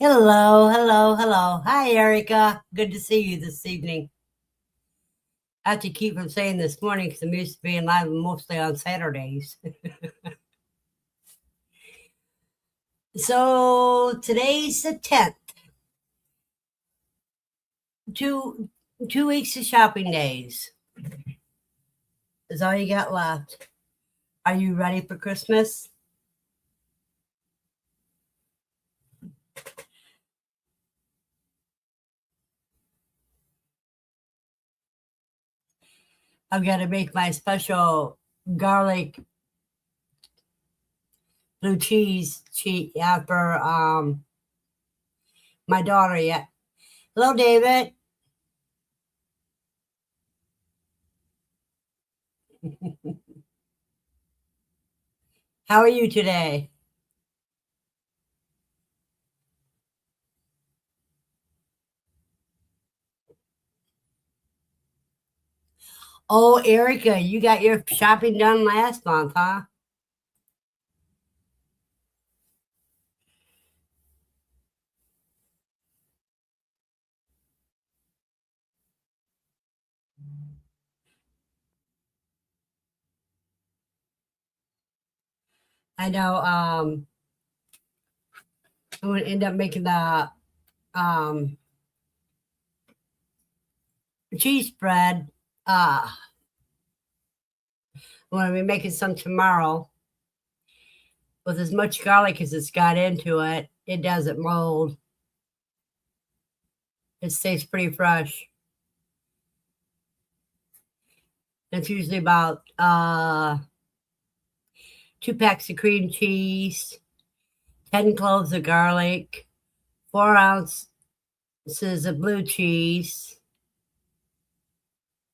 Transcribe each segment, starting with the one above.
Hello, hello, hello. Hi, Erica. Good to see you this evening. I have to keep from saying this morning because I'm used to being live mostly on Saturdays. So today's the 10th. Two 2 weeks of shopping days is all you got left. Are you ready for Christmas? I've got to make my special garlic blue cheese cheat after my daughter yet. Hello, David. How are you today? Oh, Erica, you got your shopping done last month, huh? I know I'm gonna end up making the um cheese spread. I'm gonna be making some tomorrow with as much garlic as it's got into it. It doesn't mold. It stays pretty fresh. It's usually about 2 packs of cream cheese, 10 cloves of garlic, 4 ounces of blue cheese,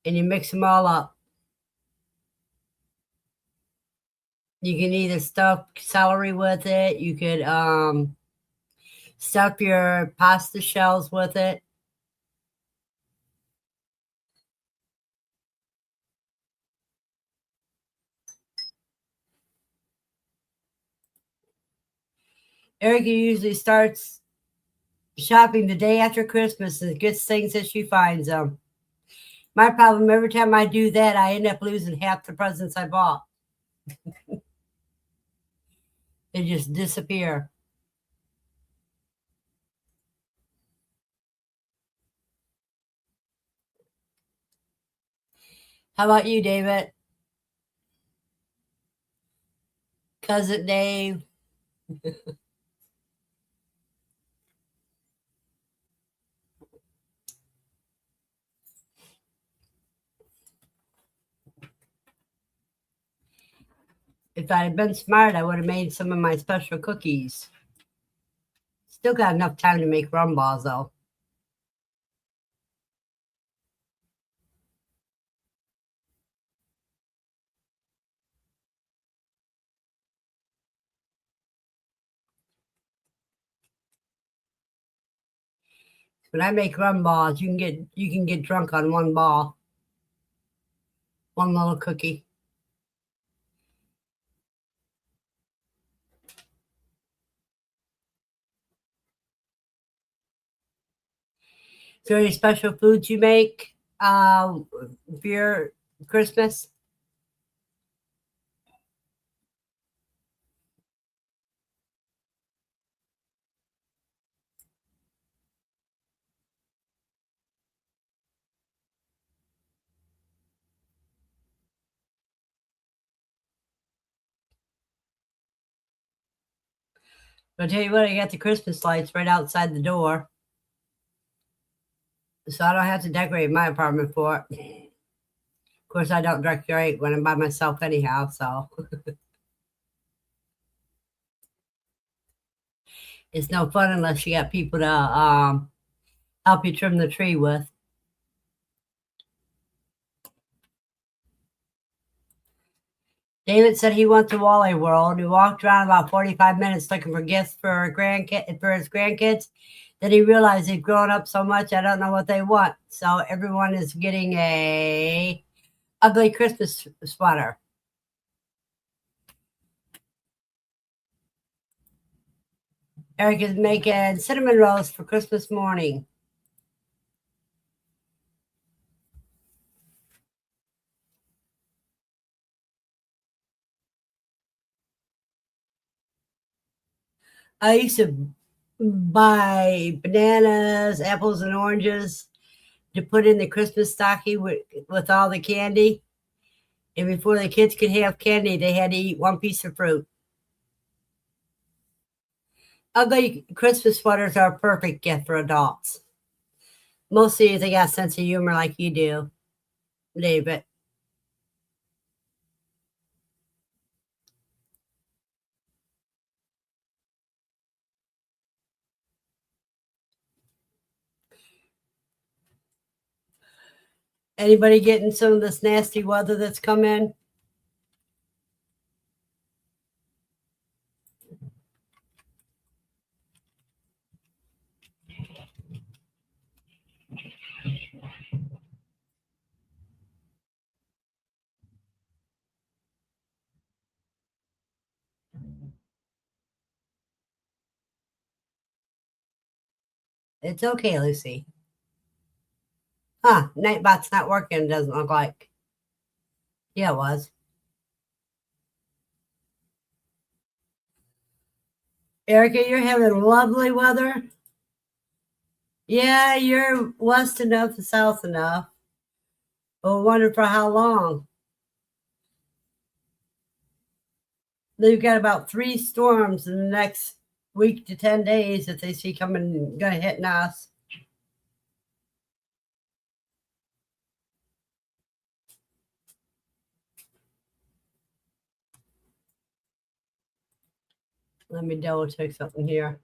and you mix them all up. You can either stuff celery with it. You could stuff your pasta shells with it. Erica usually starts shopping the day after Christmas and gets things as she finds them. My problem, every time I do that, I end up losing half the presents I bought. They just disappear. How about you, David? Cousin Dave? If I had been smart, I would have made some of my special cookies. Still got enough time to make rum balls, though. When I make rum balls, you can get drunk on one ball, one little cookie. Is there any special foods you make for your Christmas? I'll tell you what, I got the Christmas lights right outside the door, so I don't have to decorate my apartment for it. Of course, I don't decorate when I'm by myself anyhow, so it's no fun unless you got people to help you trim the tree with. David said he went to Wally World. He walked around about 45 minutes looking for gifts for his grandkids. Then he realized they've grown up so much, I don't know what they want. So everyone is getting a ugly Christmas sweater. Eric is making cinnamon rolls for Christmas morning. I used to buy bananas, apples, and oranges to put in the Christmas stocking with all the candy. And before the kids could have candy, they had to eat one piece of fruit. Ugly Christmas sweaters are a perfect gift for adults. Mostly if they got a sense of humor like you do, David. Anybody getting some of this nasty weather that's come in? It's okay, Lucy. Huh, Nightbot's not working, it doesn't look like. Yeah, it was. Erica, you're having lovely weather. Yeah, you're west enough and south enough. But I wonder for how long. They've got about 3 storms in the next week to 10 days that they see coming, gonna hit us. Let me double check something here.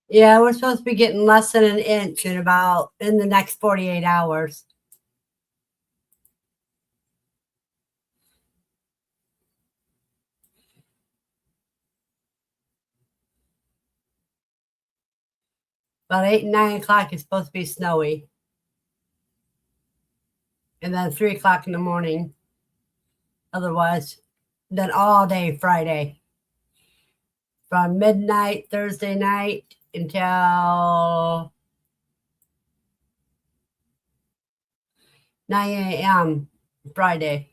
Yeah, we're supposed to be getting less than an inch in the next 48 hours. About 8 and 9 o'clock is supposed to be snowy. And then 3 o'clock in the morning. Otherwise, then all day Friday. From midnight Thursday night until 9 a.m. Friday.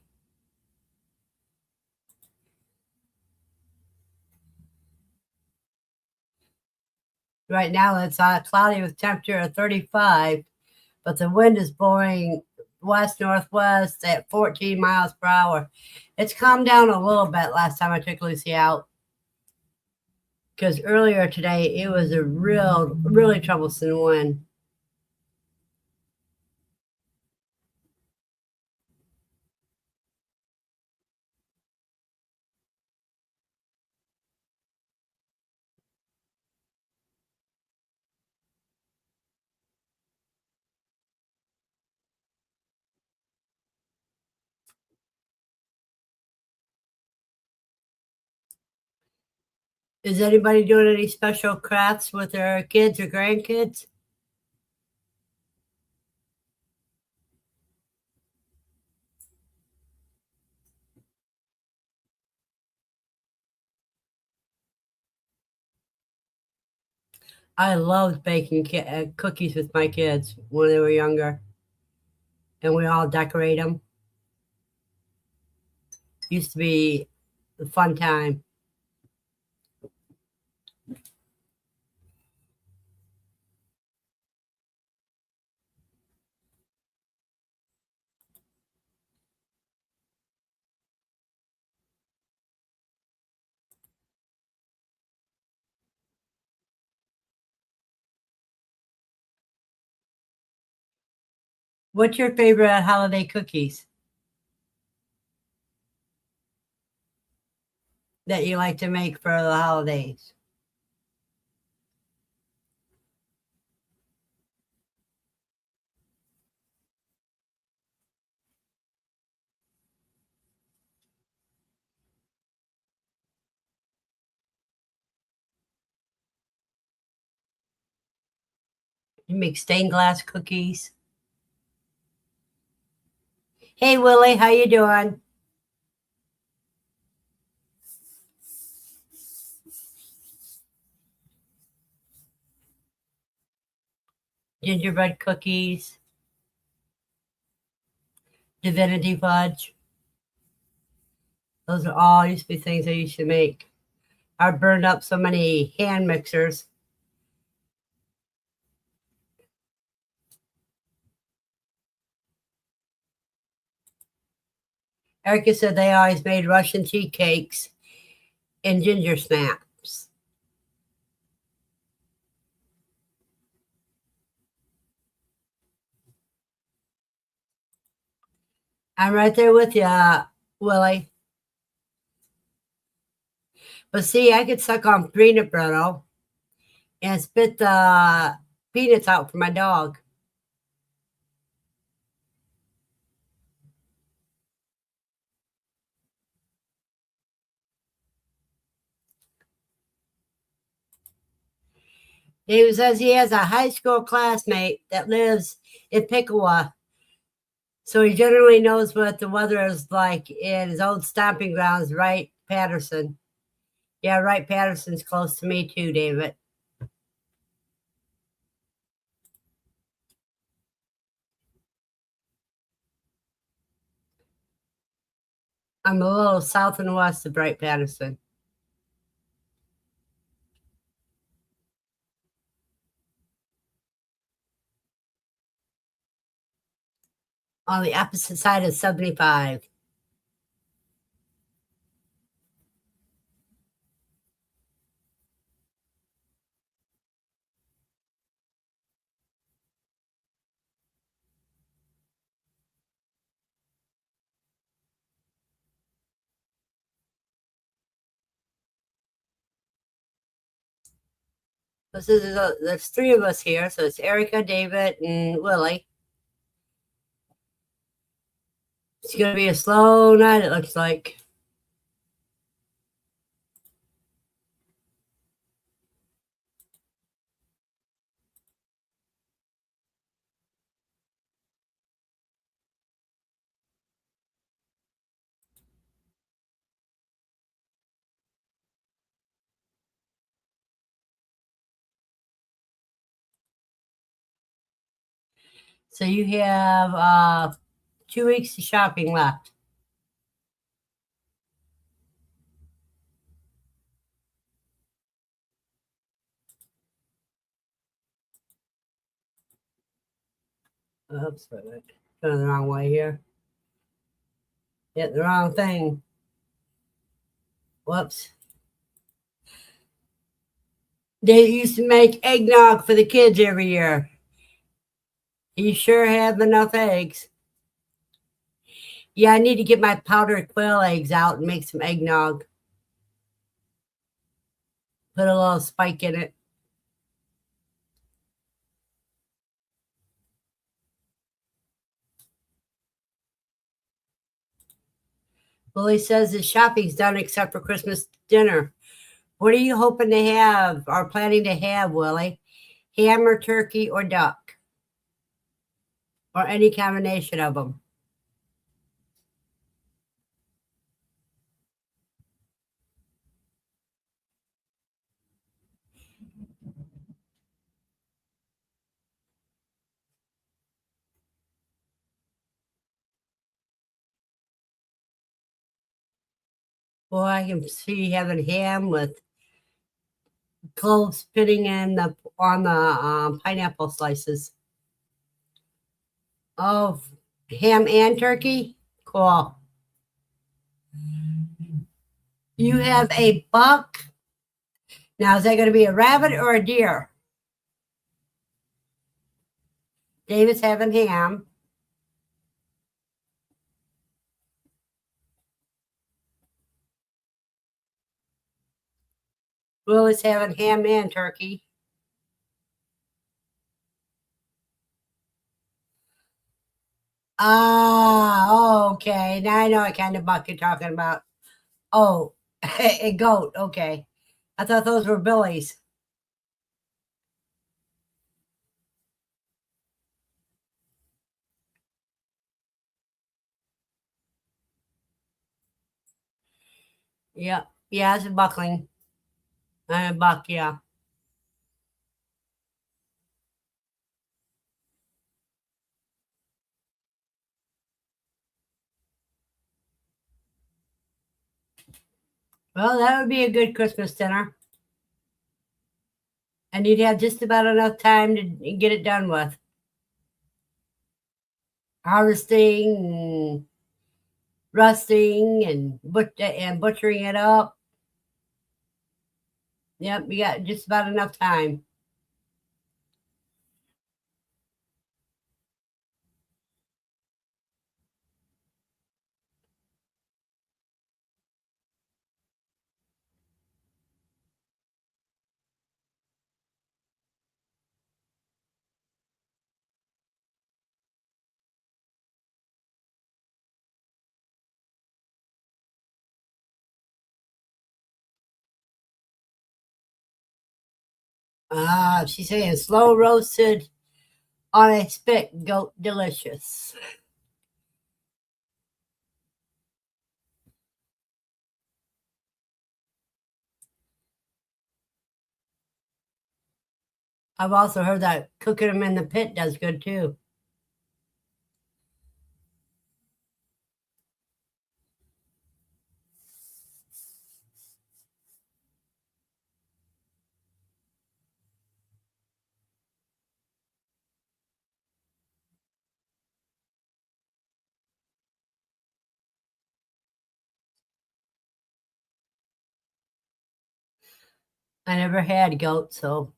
Right now it's cloudy with temperature of 35, but the wind is blowing west northwest at 14 miles per hour. It's calmed down a little bit last time I took Lucy out because earlier today it was a really troublesome wind. Is anybody doing any special crafts with their kids or grandkids? I loved baking cookies with my kids when they were younger, and we all decorate them. Used to be a fun time. What's your favorite holiday cookies that you like to make for the holidays? You make stained glass cookies. Hey, Willie, how you doing? Gingerbread cookies, divinity fudge. Those are all used to be things I used to make. I burned up so many hand mixers. Erica said they always made Russian tea cakes and ginger snaps. I'm right there with you, Willie. But see, I could suck on peanut brittle and spit the peanuts out for my dog. He says he has a high school classmate that lives in Piqua. So he generally knows what the weather is like in his old stomping grounds, right, Patterson? Yeah, right, Patterson's close to me too, David. I'm a little south and west of Bright Patterson. On the opposite side of 75. There's three of us here, so it's Erica, David, and Willie. It's going to be a slow night, it looks like. So you have 2 weeks of shopping left. Oops, going the wrong way here. Hit the wrong thing. Whoops. They used to make eggnog for the kids every year. You sure have enough eggs. Yeah, I need to get my powdered quail eggs out and make some eggnog. Put a little spike in it. Willie says his shopping's done except for Christmas dinner. What are you hoping to have or planning to have, Willie? Ham or turkey or duck? Or any combination of them? Boy, I can see having ham with cloves spitting in on the pineapple slices. Oh, ham and turkey? Cool. You have a buck. Now, is that going to be a rabbit or a deer? David's having ham. Willie's having ham and turkey. Ah, okay. Now I know what kind of buck you're talking about. Oh, a goat. Okay. I thought those were Billy's. Yep. Yeah, it's a buckling. Buck, yeah. Well, that would be a good Christmas dinner. And you'd have just about enough time to get it done with. Harvesting, rusting, and butchering it up. Yep, you got just about enough time. She's saying slow roasted on a spit, goat delicious. I've also heard that cooking them in the pit does good too. I never had goat, so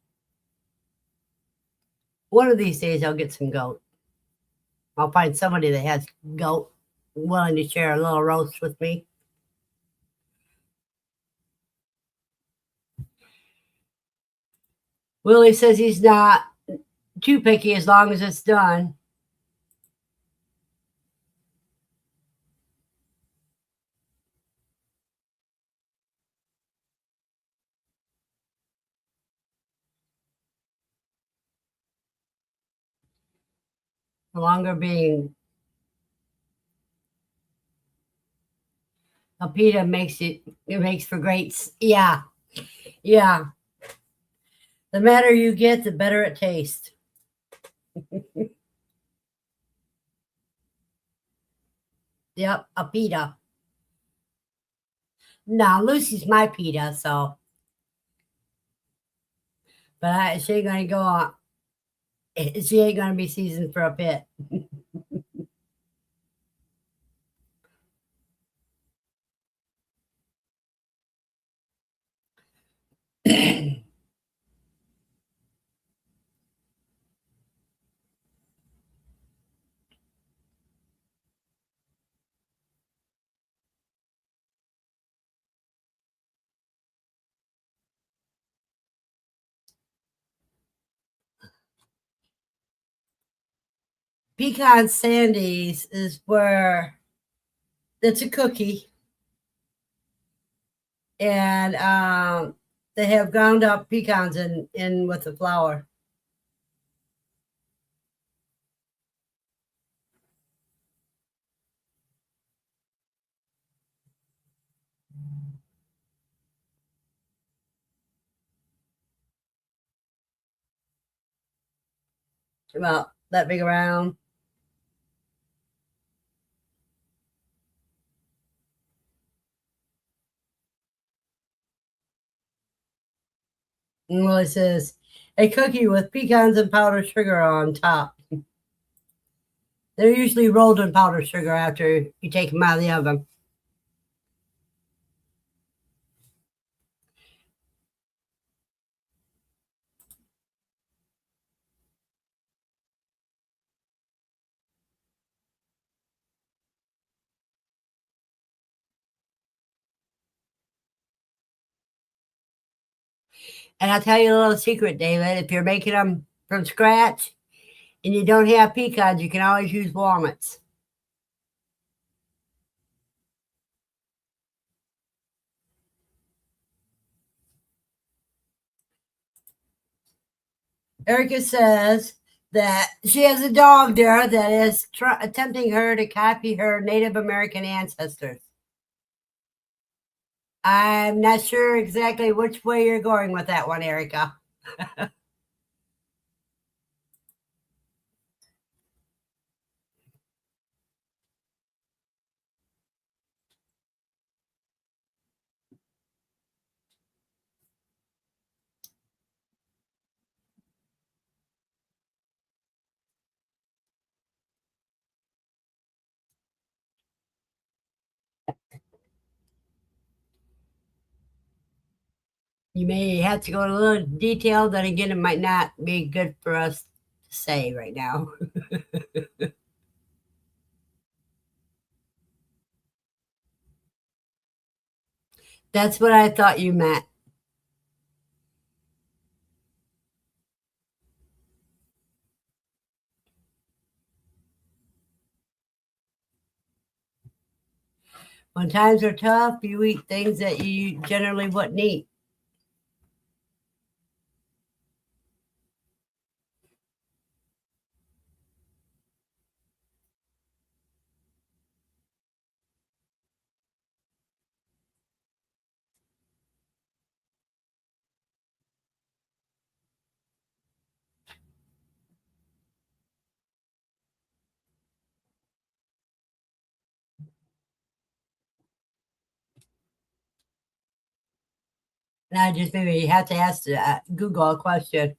one of these days I'll get some goat. I'll find somebody that has goat willing to share a little roast with me. Willie says he's not too picky as long as it's done. The longer being a pita makes for great. Yeah, yeah. The madder you get, the better it tastes. Yep, a pita. No, Lucy's my pita, so she ain't gonna go on. She ain't gonna be seasoned for a pit. Pecan Sandies is where it's a cookie, and they have ground up pecans in with the flour. About that big around. Well, it says a cookie with pecans and powdered sugar on top. They're usually rolled in powdered sugar after you take them out of the oven. And I'll tell you a little secret, David. If you're making them from scratch and you don't have pecans, you can always use walnuts. Erica says that she has a dog there that is attempting her to copy her Native American ancestors. I'm not sure exactly which way you're going with that one, Erica. You may have to go in a little detail. Then again, it might not be good for us to say right now. That's what I thought you meant. When times are tough, you eat things that you generally wouldn't eat. And I just maybe have to ask Google a question.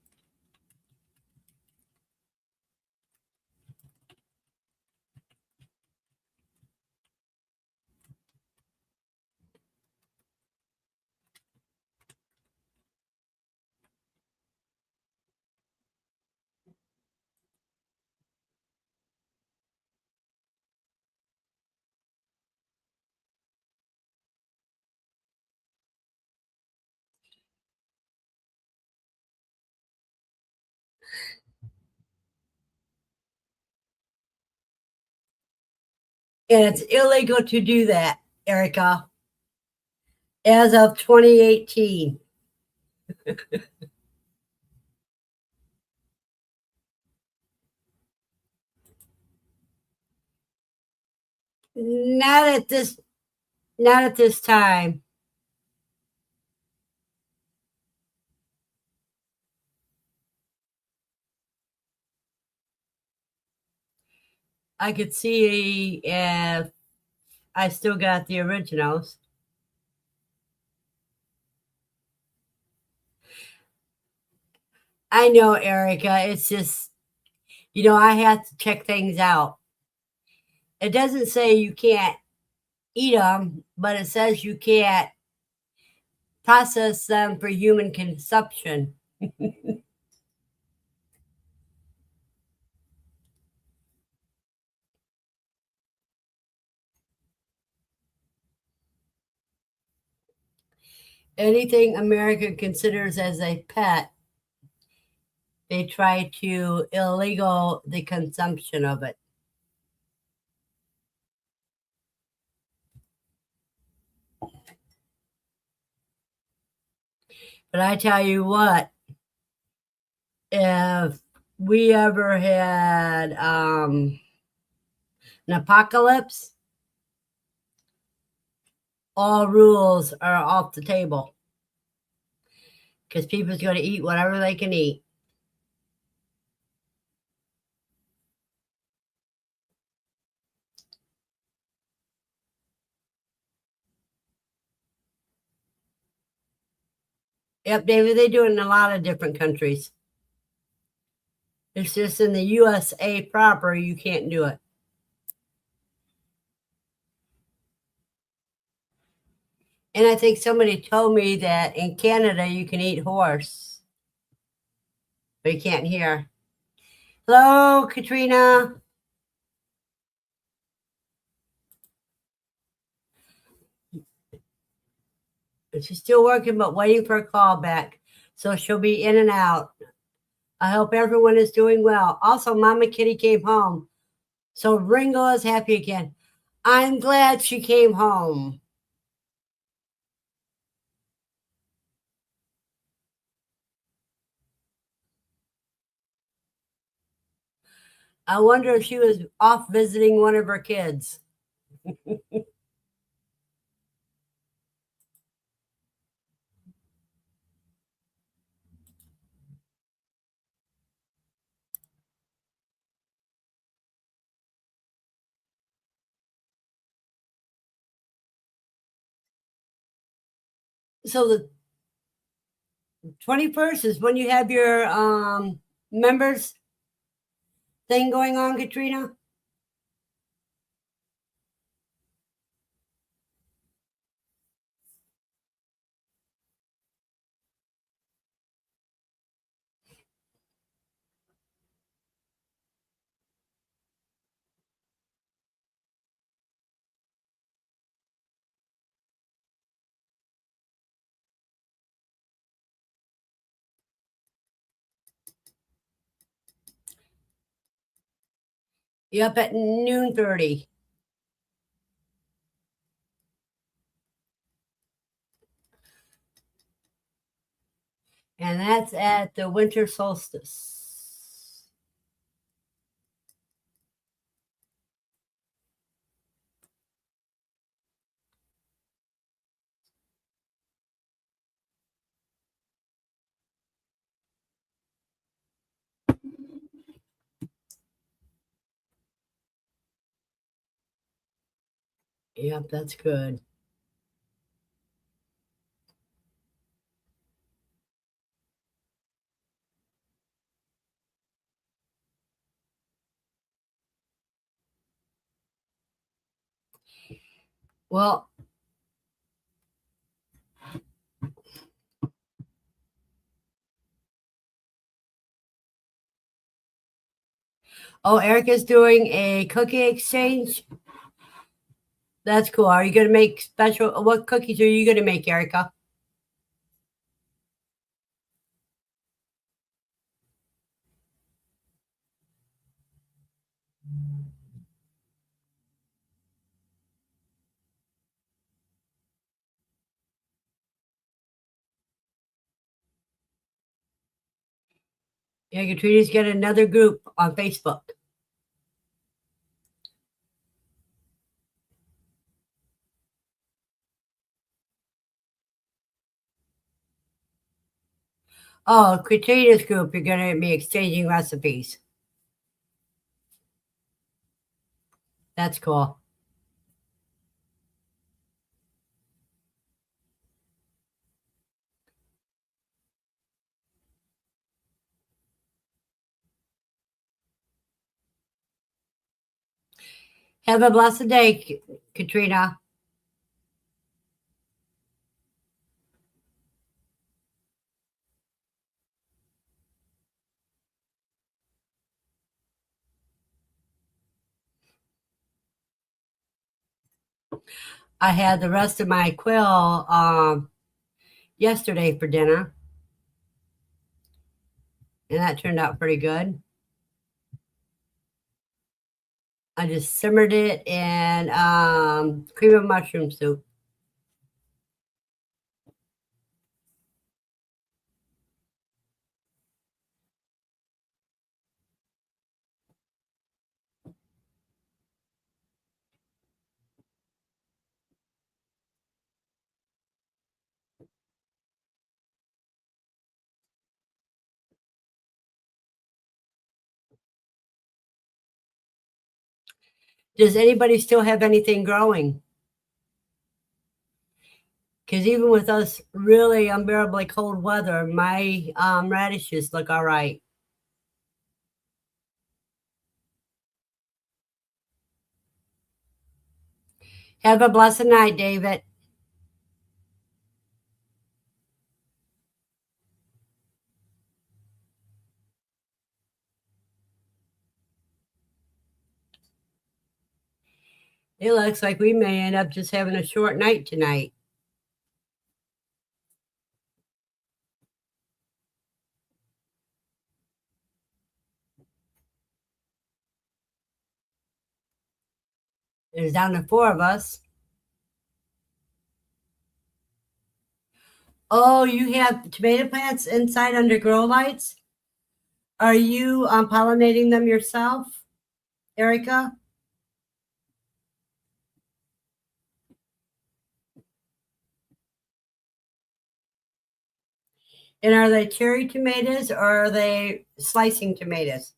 And it's illegal to do that, Erica, as of 2018. Not at this not at this time. I could see if I still got the originals. I know, Erica. It's just, I have to check things out. It doesn't say you can't eat them, but it says you can't process them for human consumption. Anything America considers as a pet, they try to illegal the consumption of it. But I tell you what, if we ever had an apocalypse, all rules are off the table because people's going to eat whatever they can eat. Yep, David, they do it in a lot of different countries. It's just in the USA proper, you can't do it. And I think somebody told me that in Canada you can eat horse, but you can't hear. Hello, Katrina. She's still working, but waiting for a call back. So she'll be in and out. I hope everyone is doing well. Also, Mama Kitty came home. So Ringo is happy again. I'm glad she came home. I wonder if she was off visiting one of her kids. So the 21st is when you have your members thing going on, Katrina? Yep, at noon 30. And that's at the winter solstice. Yep, that's good. Well, oh, Erica's doing a cookie exchange. That's cool. Are you going to make special? What cookies are you going to make, Erica? Yeah, Katrina's got another group on Facebook. Oh, Katrina's group, you're going to be exchanging recipes. That's cool. Have a blessed day, Katrina. I had the rest of my quill yesterday for dinner, and that turned out pretty good. I just simmered it in cream of mushroom soup. Does anybody still have anything growing? Because even with us really unbearably cold weather, my radishes look all right. Have a blessed night, David. It looks like we may end up just having a short night tonight. There's down to four of us. Oh, you have tomato plants inside under grow lights? Are you pollinating them yourself, Erica? And are they cherry tomatoes or are they slicing tomatoes?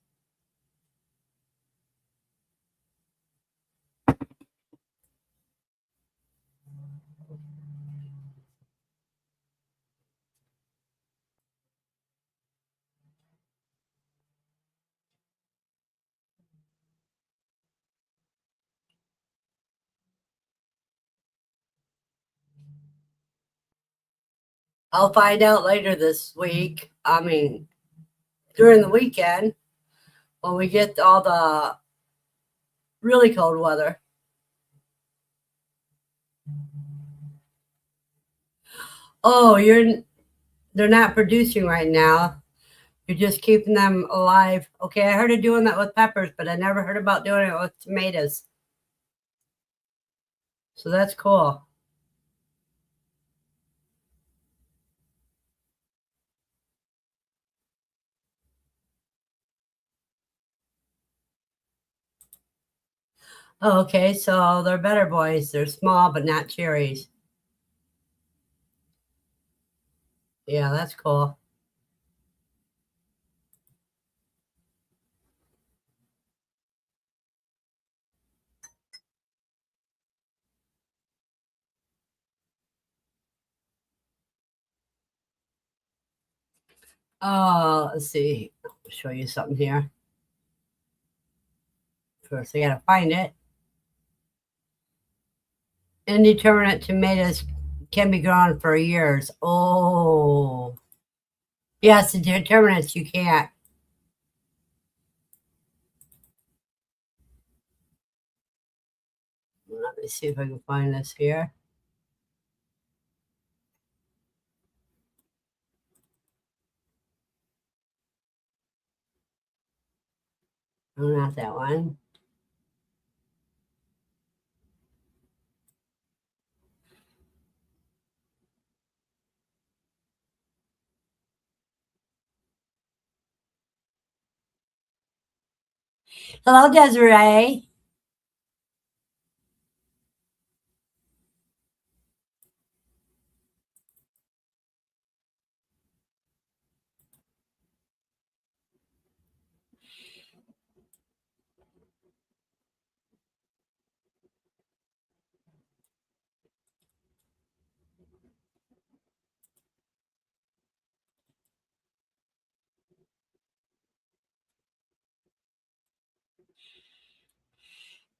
I'll find out later this week. I mean, during the weekend when we get all the really cold weather. Oh, they're not producing right now. You're just keeping them alive. Okay, I heard of doing that with peppers, but I never heard about doing it with tomatoes. So that's cool. Oh, okay, so they're better boys. They're small, but not cherries. Yeah, that's cool. Oh, let's see. I'll show you something here. First, I gotta find it. Indeterminate tomatoes can be grown for years. Oh, yes, indeterminates you can't. Let me see if I can find this here. Oh, not that one. Hello, Desiree.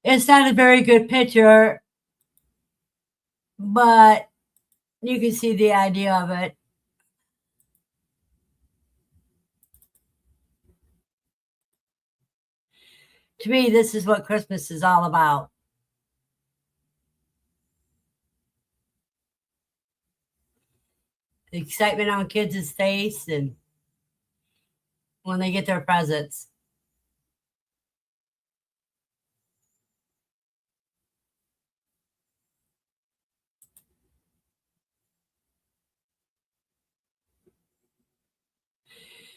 It's not a very good picture, but you can see the idea of it. To me, this is what Christmas is all about. The excitement on kids' face and when they get their presents.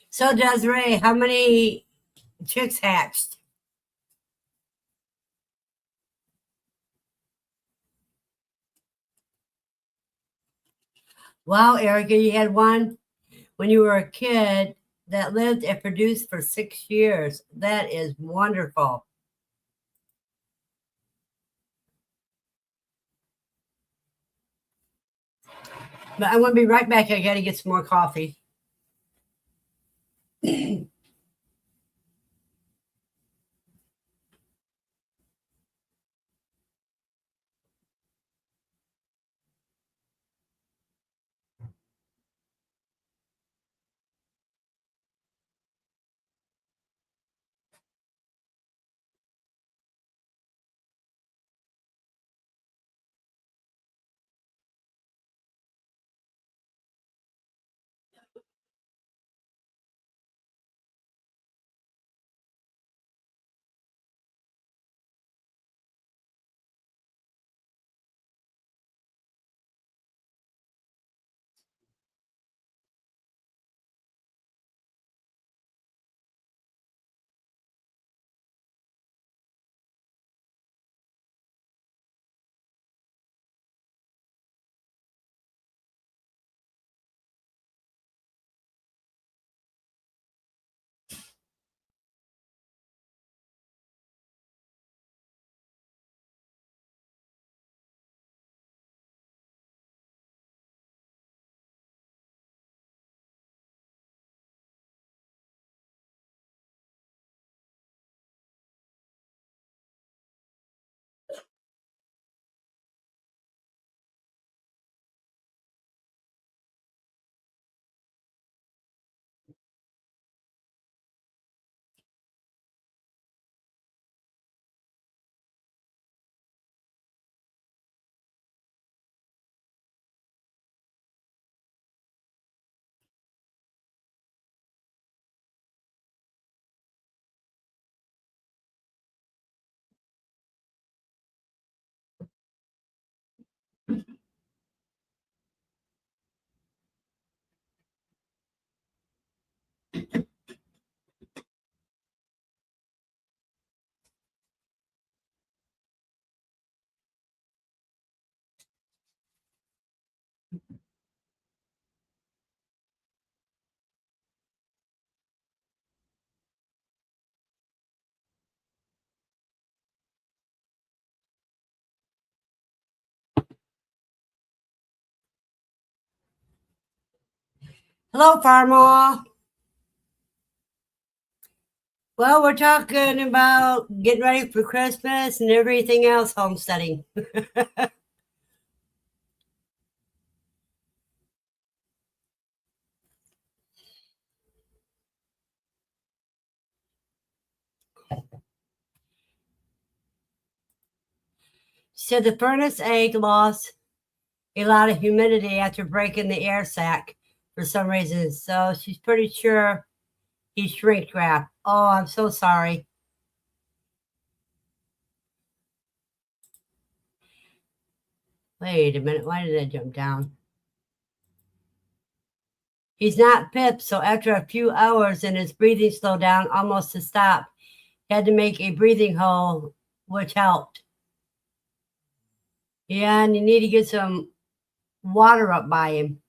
So, Desiree, how many chicks hatched? Wow, Erica, you had one when you were a kid that lived and produced for 6 years. That is wonderful. But I'm going to be right back. I got to get some more coffee. Hello, Farmer. Well, we're talking about getting ready for Christmas and everything else homesteading. So the furnace egg lost a lot of humidity after breaking the air sac for some reason. So she's pretty sure he shrink wrapped. Oh, I'm so sorry. Wait a minute. Why did I jump down? He's not Pip, so after a few hours and his breathing slowed down almost to stop, he had to make a breathing hole, which helped. Yeah, and you need to get some water up by him.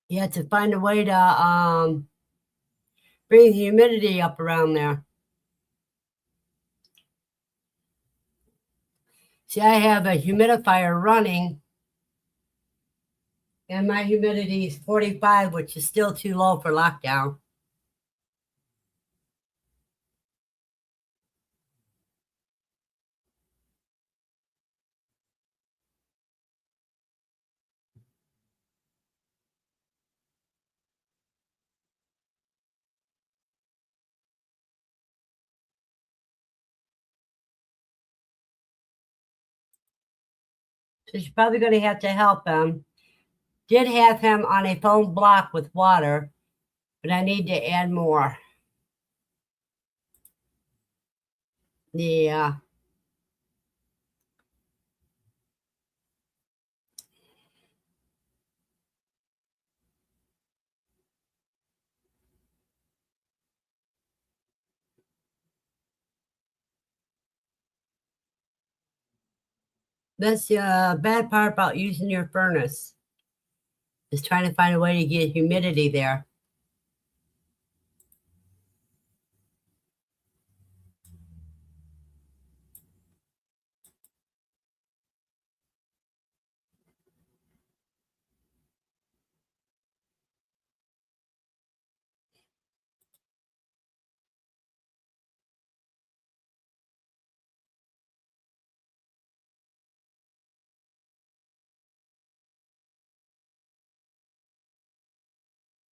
You have to find a way to bring the humidity up around there. See, I have a humidifier running, and my humidity is 45, which is still too low for lockdown. So she's probably going to have to help him. Did have him on a foam block with water, but I need to add more. Yeah. That's the bad part about using your furnace, is trying to find a way to get humidity there.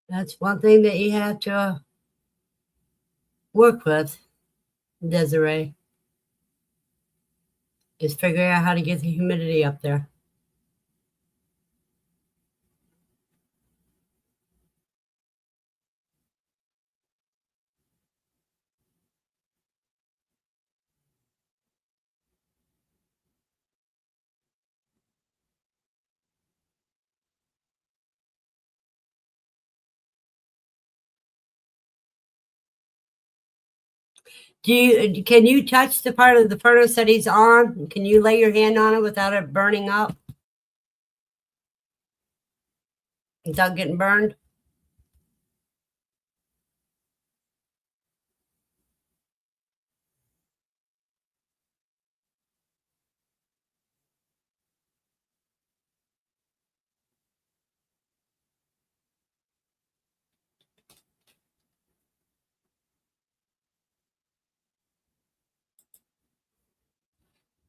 That's one thing that you have to work with, Desiree, is figuring out how to get the humidity up there. Can you touch the part of the furnace that he's on? Can you lay your hand on it without it burning up? Without getting burned?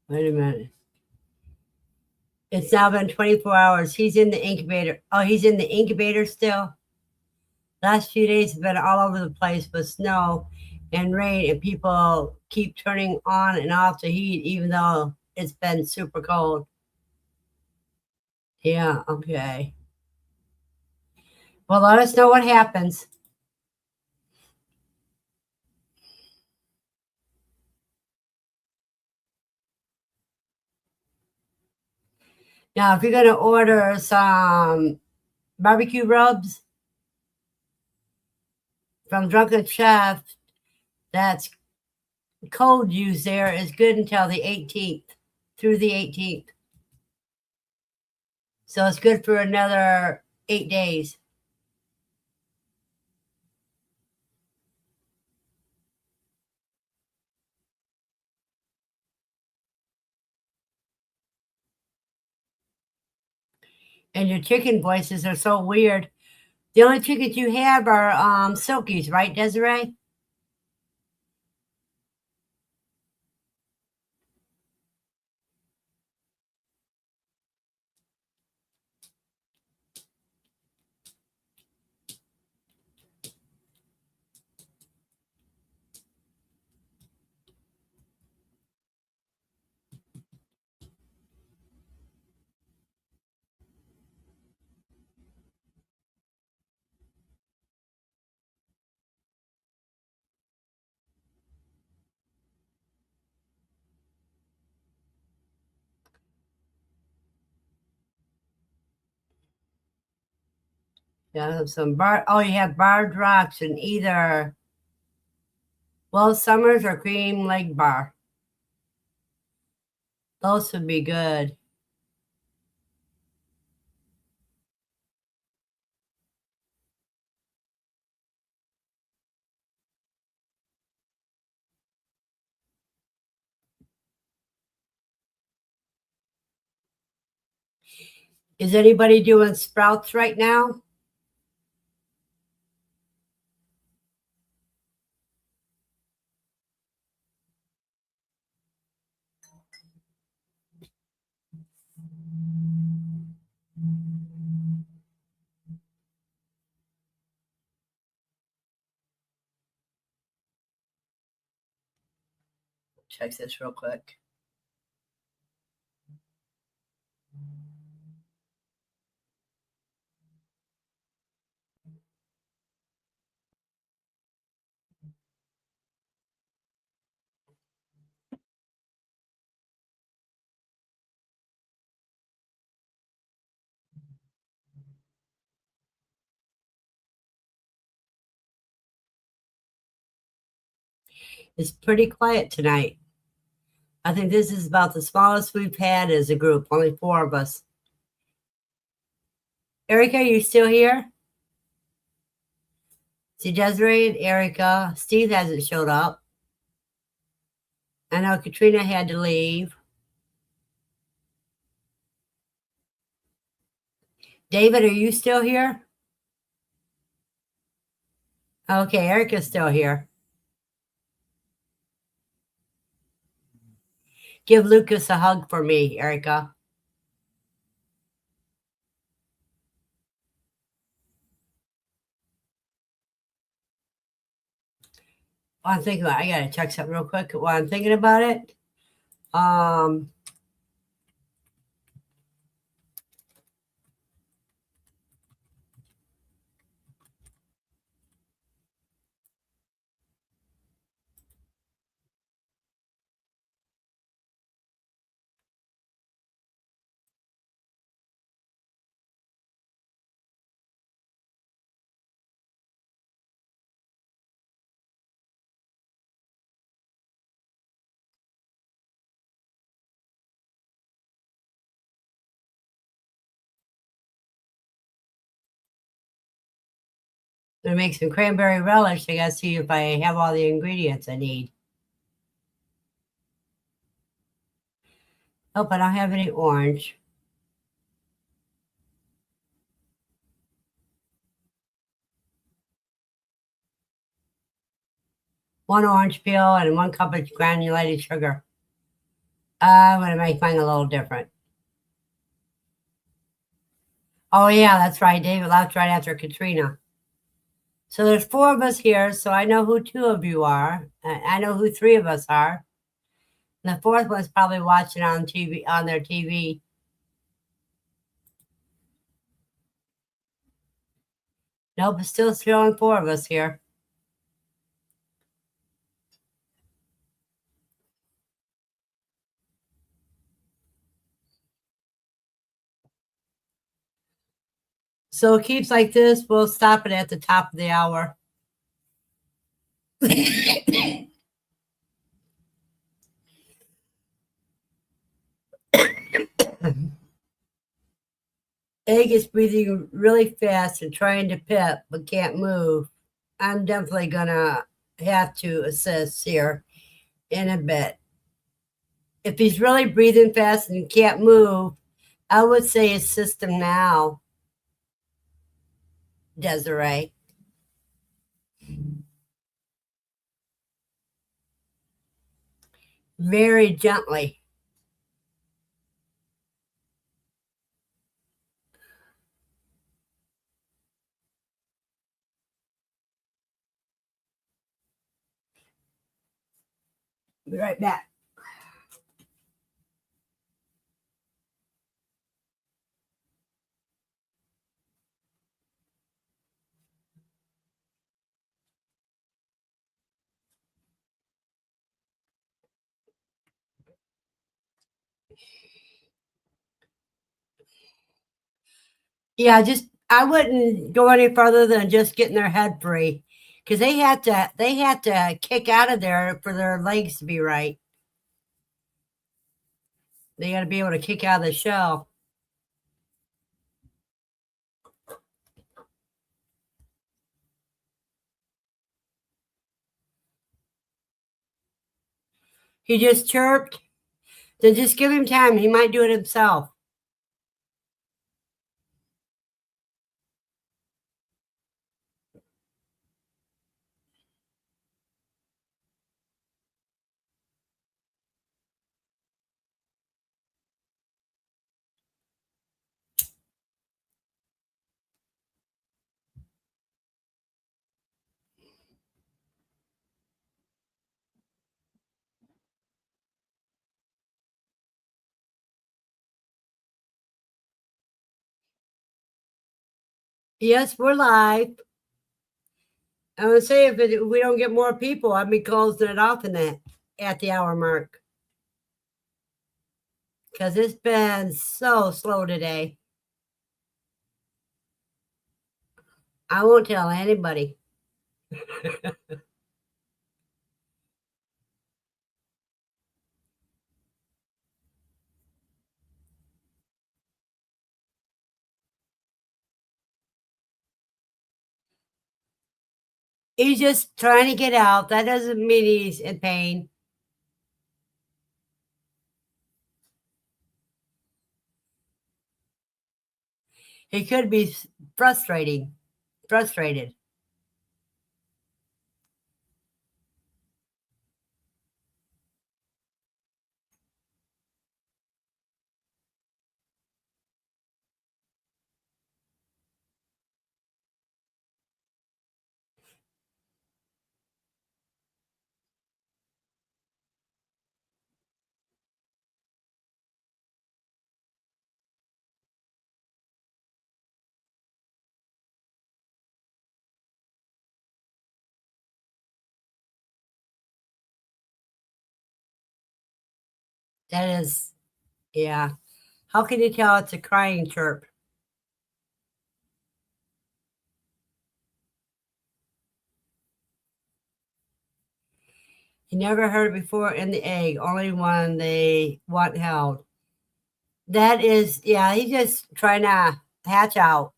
Wait a minute. It's now been 24 hours. He's in the incubator. Oh, he's in the incubator still? Last few days have been all over the place with snow and rain, and people keep turning on and off the heat even though it's been super cold. Yeah, okay. Well, let us know what happens. Now, if you're going to order some barbecue rubs from Drunken Chef, that's cold use there is good until the 18th, through the 18th. So it's good for another 8 days. And your chicken voices are so weird. The only chickens you have are Silkies, right, Desiree? Yeah, have some bar. Oh, you have barred rocks and either Well Summers or Cream Lake Bar. Those would be good. Is anybody doing sprouts right now? Check this real quick. It's pretty quiet tonight. I think this is about the smallest we've had as a group, only 4 of us. Erica, are you still here? See, Desiree and Erica. Steve hasn't showed up. I know Katrina had to leave. David, are you still here? Okay, Erica's still here. Give Lucas a hug for me, Erica. I'm thinking about, I gotta check something real quick while I'm thinking about it. I'm gonna make some cranberry relish. I gotta see if I have all the ingredients I need. Nope, I don't have any orange. One orange peel and 1 cup of granulated sugar. I'm gonna make mine a little different. Oh yeah, that's right, David left right after Katrina. So there's 4 of us here, so I know who 2 of you are. I know who 3 of us are. And the 4th one's probably watching on TV, on their TV. Nope, it's still showing 4 of us here. So it keeps like this. We'll stop it at the top of the hour. Egg is breathing really fast and trying to pip but can't move. I'm definitely gonna have to assist here in a bit. If he's really breathing fast and can't move, I would say his system now, Desiree. Very gently. Be right back. Yeah, just I wouldn't go any further than just getting their head free because they had to kick out of there for their legs to be right. They got to be able to kick out of the shell. He just chirped. Then just give him time. He might do it himself. Yes, we're live. I would say if we don't get more people, I'd be closing it off in that at the hour mark because it's been so slow today. I won't tell anybody. He's just trying to get out. That doesn't mean he's in pain. He could be frustrated. That is, yeah. How can you tell it's a crying chirp? You never heard it before in the egg, only when they want held. That is, yeah, he's just trying to hatch out.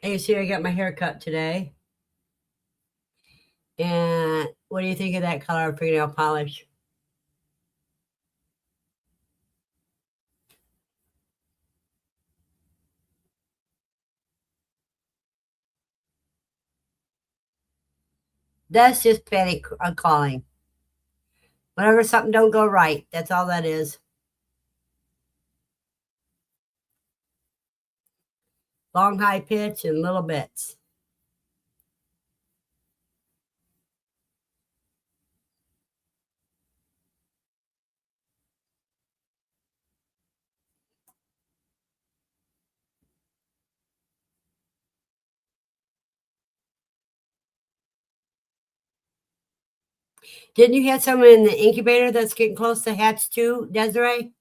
And you see, I got my hair cut today. And what do you think of that color of fingernail polish? That's just petty calling. Whenever something don't go right, that's all that is. Long high pitch and little bits. Didn't you have someone in the incubator that's getting close to hatch too, Desiree?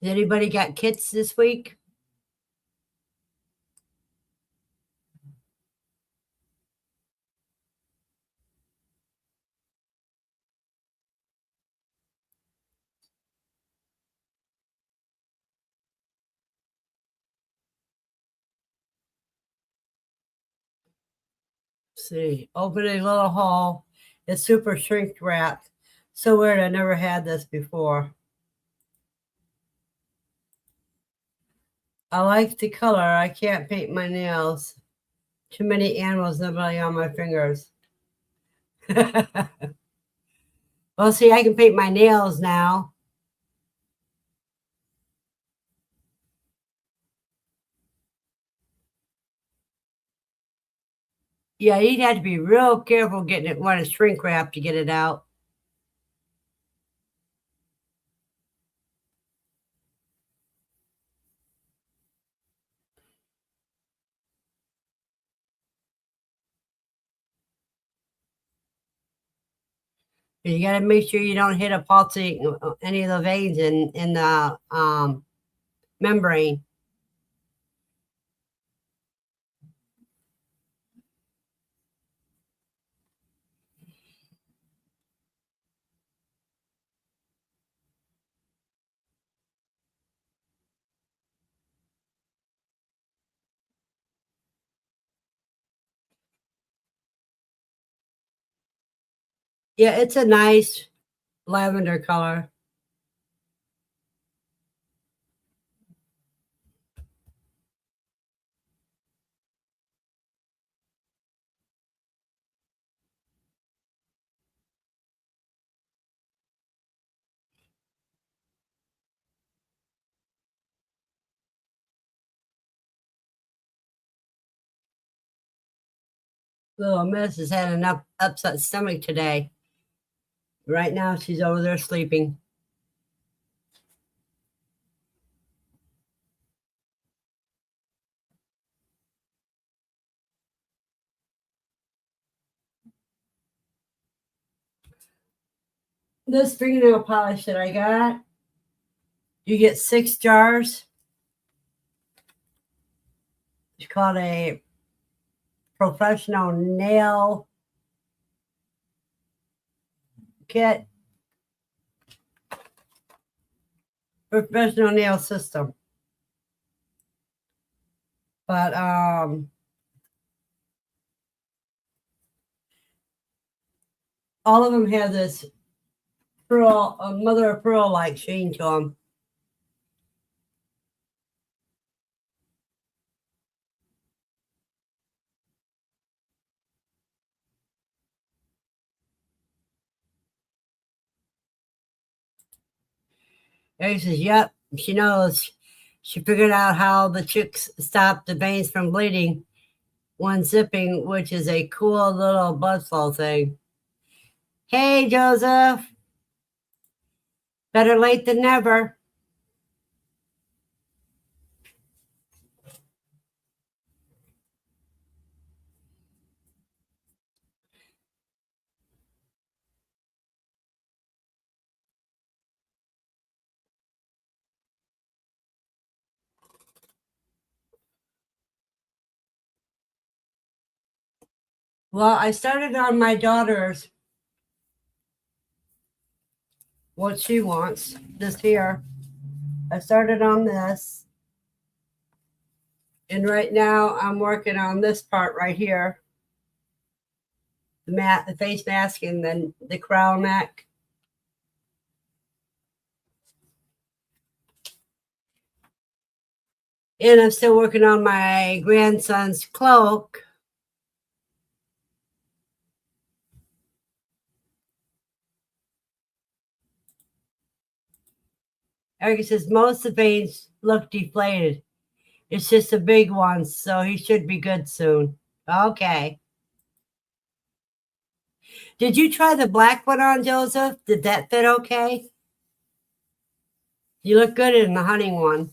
Has anybody got kits this week? Let's see, open a little hole. It's super shrink wrapped. So weird, I never had this before. I like the color. I can't paint my nails. Too many animals nibbling on my fingers. Well, see, I can paint my nails now. Yeah, you'd have to be real careful getting it when it's shrink wrap to get it out. You got to make sure you don't hit a pulsing any of the veins in the membrane. Yeah, it's a nice lavender color. Little Miss has had an upset stomach today. Right now, she's over there sleeping. This fingernail polish that I got, you get 6 jars. It's called a professional nail kit. Professional nail system. But all of them have this pearl, mother of pearl like sheen to them. Eric says, "Yep, she knows. She figured out how the chicks stop the veins from bleeding when zipping, which is a cool little blood flow thing." Hey, Joseph. Better late than never. Well, I started on my daughter's what she wants. This here. I started on this. And right now I'm working on this part right here. The face mask, and then the crown neck. And I'm still working on my grandson's cloak. Erica says most of the veins look deflated. It's just the big ones, so he should be good soon. Okay. Did you try the black one on, Joseph? Did that fit okay? You look good in the hunting one.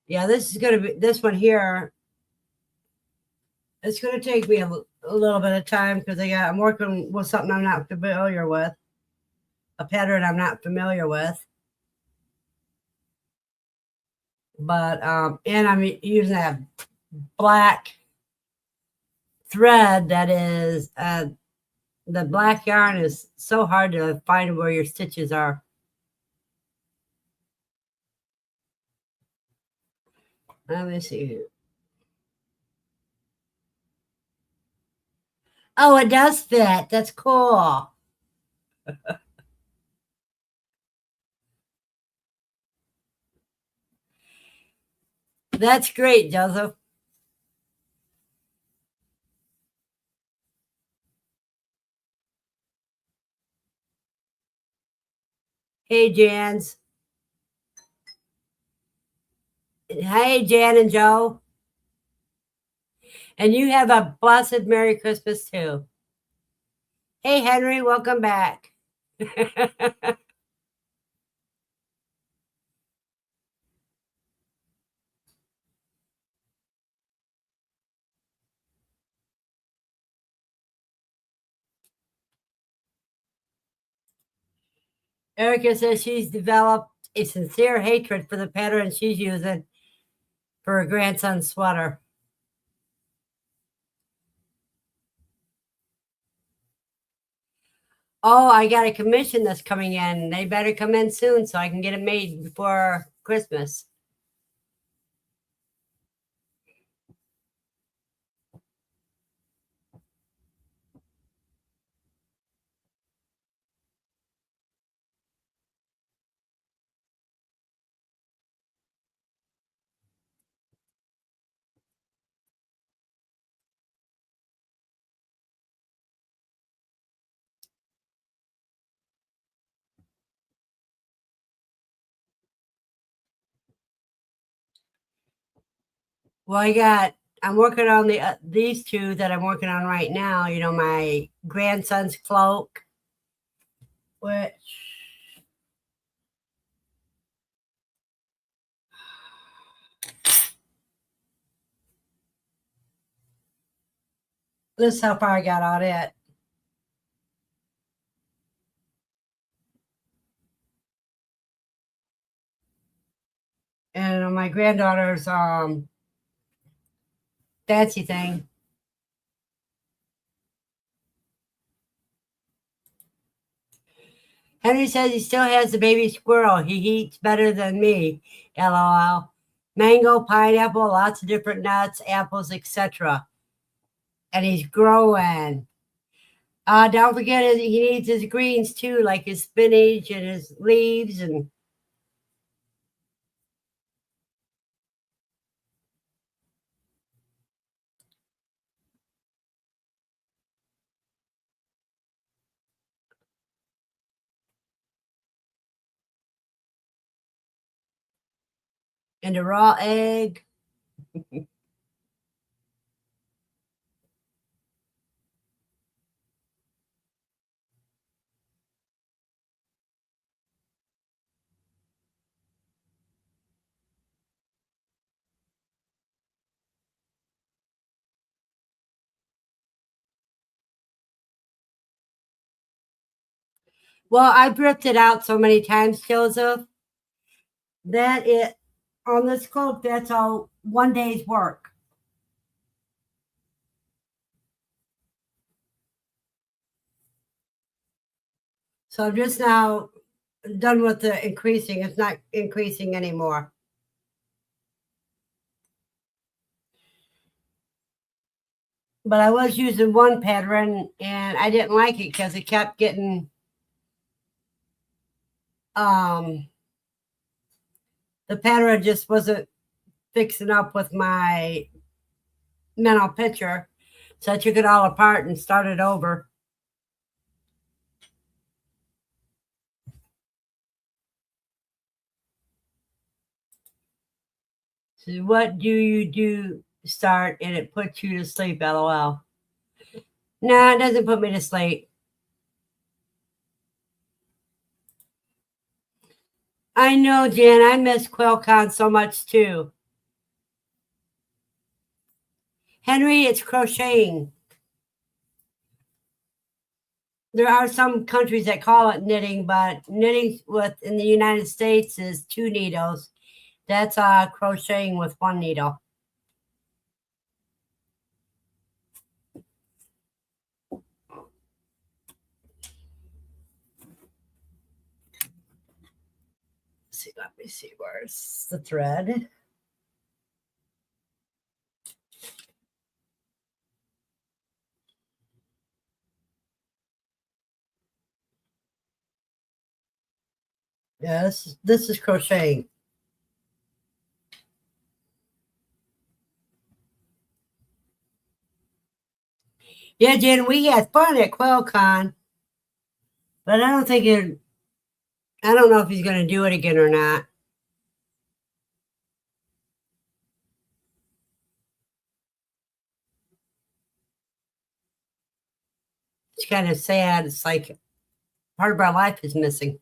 Yeah, this is going to be this one here. It's going to take me a little bit of time because I'm working with something I'm not familiar with, a pattern I'm not familiar with. But and I'm using that black thread that is the black yarn is so hard to find where your stitches are. Let me see. Oh, it does fit. That's cool. That's great, Joseph. Hey, Jans. Hey, Jan and Joe. And you have a blessed Merry Christmas, too. Hey, Henry, welcome back. Erica says she's developed a sincere hatred for the pattern she's using for her grandson's sweater. Oh, I got a commission that's coming in. They better come in soon so I can get it made before Christmas. Well, I'm working on these two that I'm working on right now. You know, my grandson's cloak, which this is how far I got on it. And my granddaughter's fancy thing. Henry says he still has the baby squirrel. He eats better than me. LOL. Mango, pineapple, lots of different nuts, apples, etc. And he's growing. Don't forget he needs his greens too, like his spinach and his leaves and a raw egg. Well, I've ripped it out so many times, Joseph, that it on this cloak, that's all one day's work. So I'm just now done with the increasing. It's not increasing anymore. But I was using one pattern and I didn't like it because it kept getting the pattern just wasn't fixing up with my mental picture. So I took it all apart and started over. So what do you do start and it puts you to sleep, LOL? No, it doesn't put me to sleep. I know, Jan. I miss QuiltCon so much too. Henry, it's crocheting. There are some countries that call it knitting, but knitting in the United States is 2 needles. That's crocheting with 1 needle. Let me see where's the thread. Yeah, this is crocheting. Yeah, Jen, we had fun at QuailCon, but I don't know if he's going to do it again or not. It's kind of sad. It's like part of our life is missing.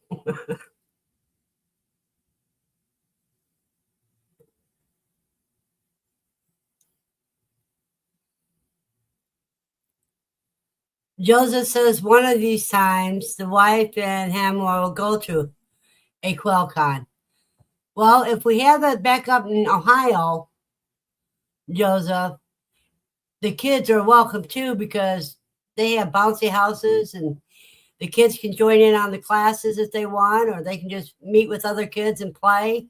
Joseph says one of these times the wife and him will go to a QuailCon. Well, if we have it back up in Ohio, Joseph, the kids are welcome too because they have bouncy houses and the kids can join in on the classes if they want, or they can just meet with other kids and play.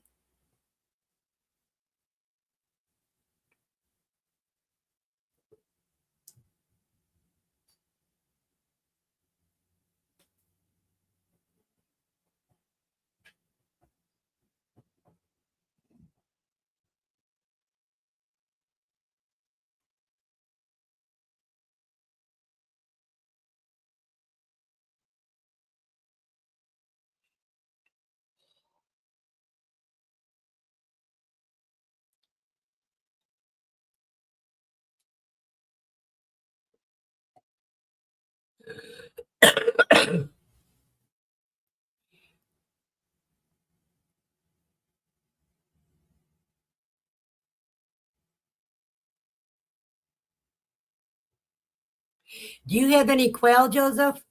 Do you have any quail, Joseph?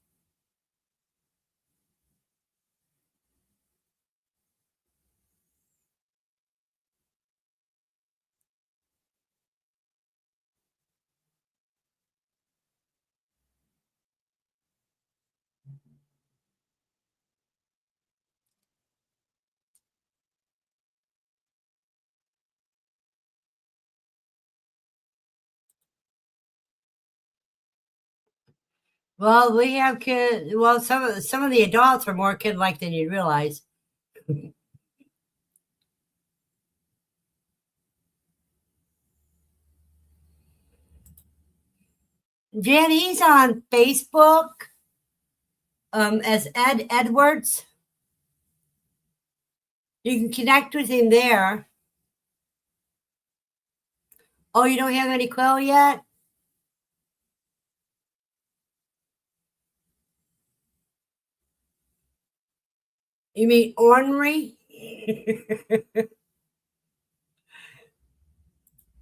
Well, we have kids. Well, some of the adults are more kid-like than you realize. Jan, he's on Facebook as Ed Edwards. You can connect with him there. Oh, you don't have any quail yet? You mean ornery?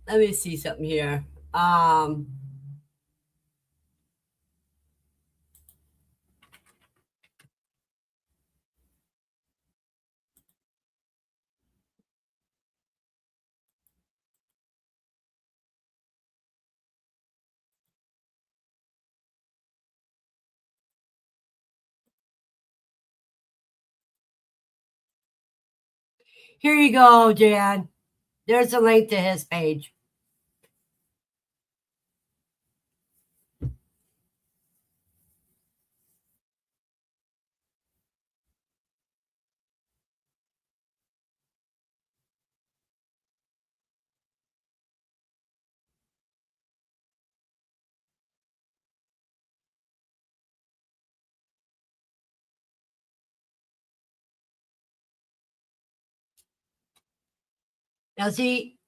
Let me see something here. Here you go, Jan. There's a link to his page. Now, see,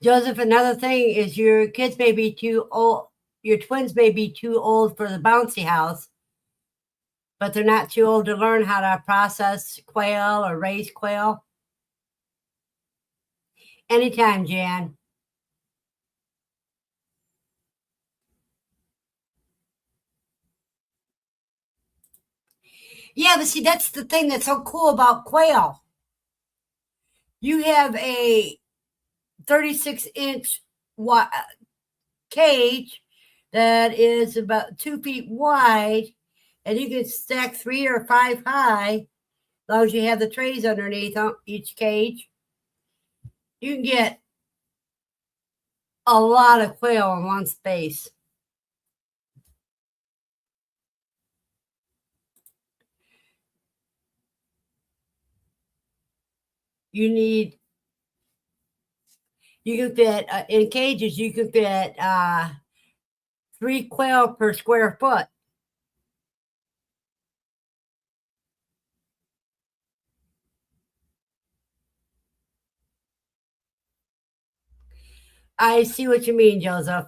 Joseph, another thing is your kids may be too old. Your twins may be too old for the bouncy house, but they're not too old to learn how to process quail or raise quail. Anytime, Jan. Yeah, but see, that's the thing that's so cool about quail. You have a 36-inch cage that is about 2 feet wide, and you can stack 3 or 5 high, as long as you have the trays underneath each cage. You can get a lot of quail in one space. You can fit in cages. You can fit 3 quail per square foot. I see what you mean, Joseph.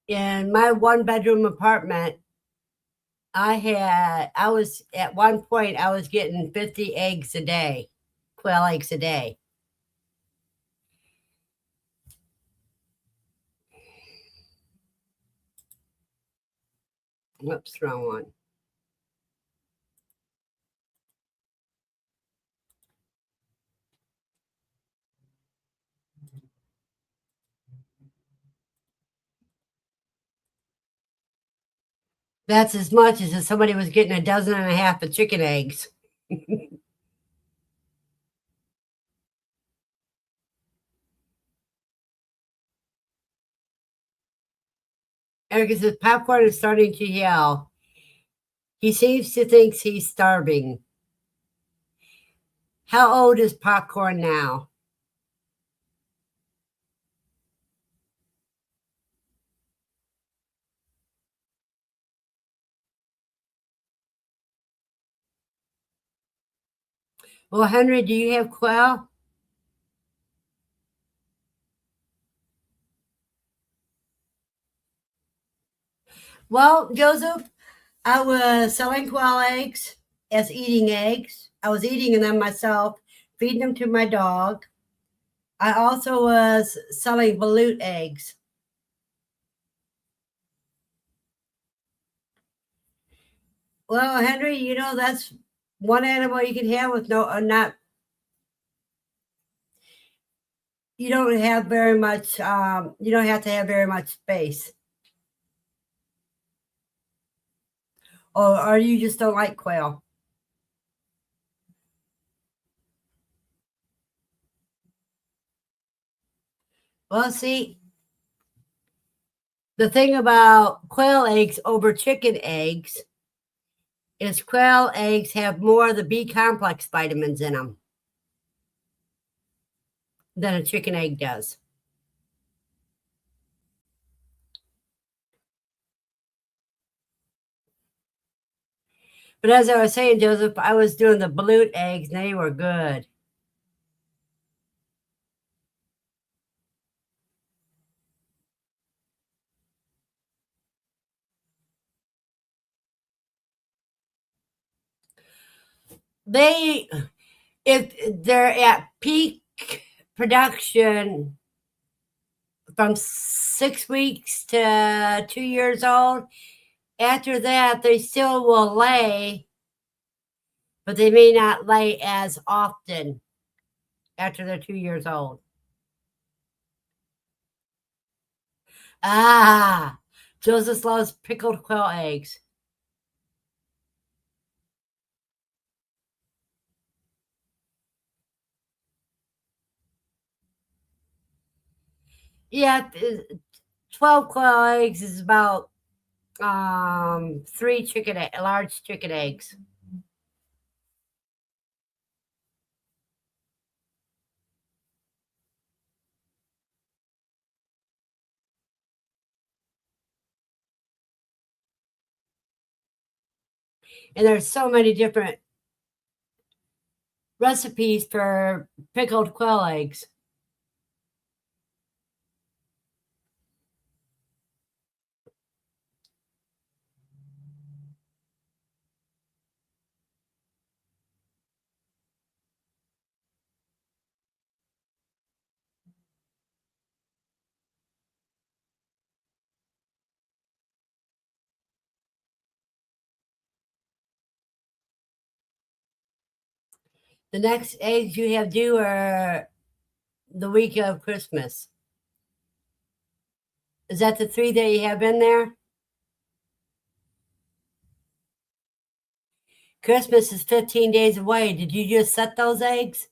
In my 1-bedroom apartment, I was at one point I was getting 50 eggs a day, quail eggs a day. Whoops, wrong one. That's as much as if somebody was getting a dozen and a half of chicken eggs. Erica says popcorn is starting to yell. He seems to think he's starving. How old is popcorn now? Well, Henry, do you have quail? Well, Joseph, I was selling quail eggs as eating eggs. I was eating them myself, feeding them to my dog. I also was selling balut eggs. Well, Henry, that's one animal you can have with no, not, you don't have very much, you don't have to have very much space. Or you just don't like quail. Well, see, the thing about quail eggs over chicken eggs is quail eggs have more of the B complex vitamins in them than a chicken egg does. But as I was saying, Joseph, I was doing the balut eggs and they were good. They, if they're at peak production from 6 weeks to 2 years old, after that, they still will lay, but they may not lay as often after they're 2 years old. Ah, Joseph loves pickled quail eggs. Yeah, 12 quail eggs is about three large chicken eggs. And there's so many different recipes for pickled quail eggs. The next eggs you have due are the week of Christmas. Is that the 3 that you have in there? Christmas is 15 days away. Did you just set those eggs?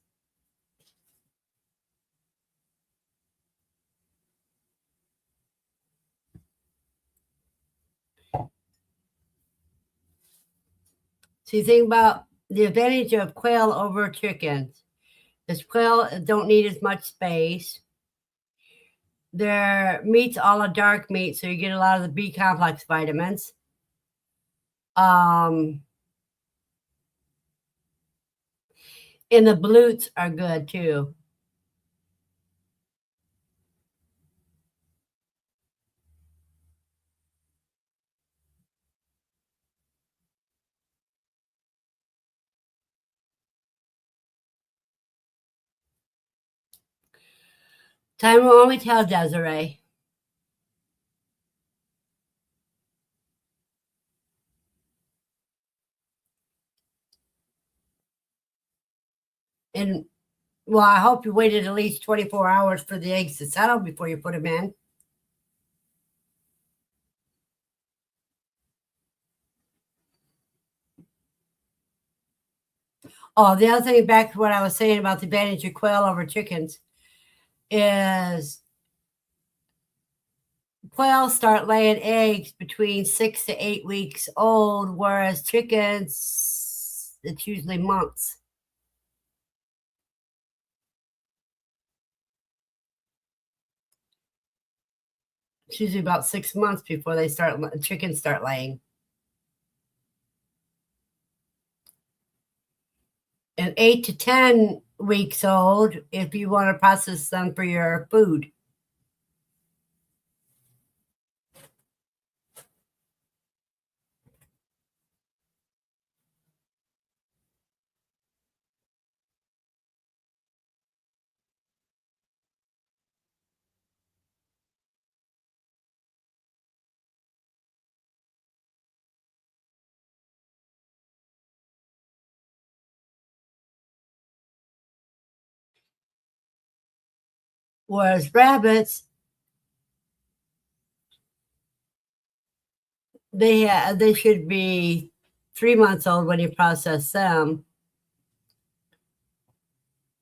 So you think about the advantage of quail over chickens. Is quail don't need as much space. Their meat's all a dark meat, so you get a lot of the B complex vitamins. Um, and the blutes are good too. Time will only tell, Desiree. And well, I hope you waited at least 24 hours for the eggs to settle before you put them in. Oh, the other thing, back to what I was saying about the advantage of quail over chickens, is quail start laying eggs between 6 to 8 weeks old, whereas chickens, it's usually months. It's usually about 6 months before chickens start laying. And 8 to 10 weeks old if you want to process them for your food. Whereas rabbits, they should be 3 months old when you process them,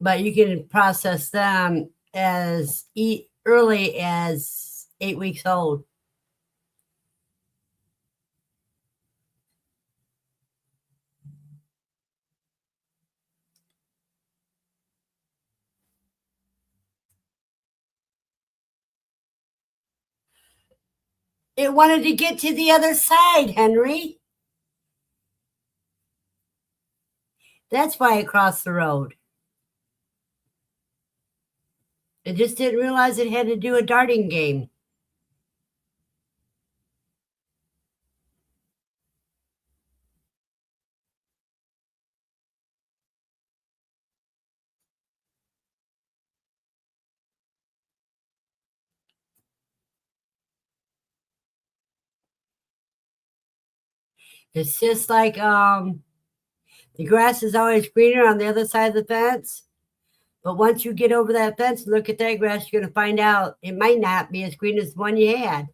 but you can process them as early as 8 weeks old. It wanted to get to the other side, Henry. That's why it crossed the road. It just didn't realize it had to do a darting game. It's just like the grass is always greener on the other side of the fence. But once you get over that fence and look at that grass, you're going to find out it might not be as green as the one you had.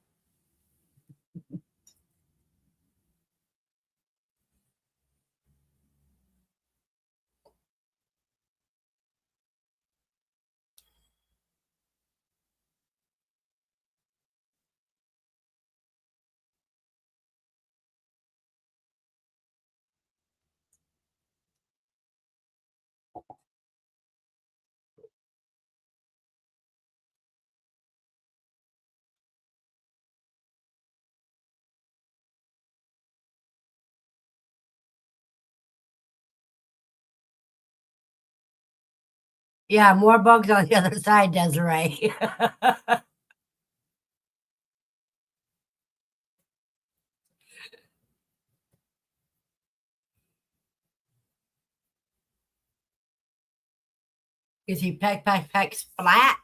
Yeah, more bugs on the other side, Desiree. You see, peck, peck, peck, splat.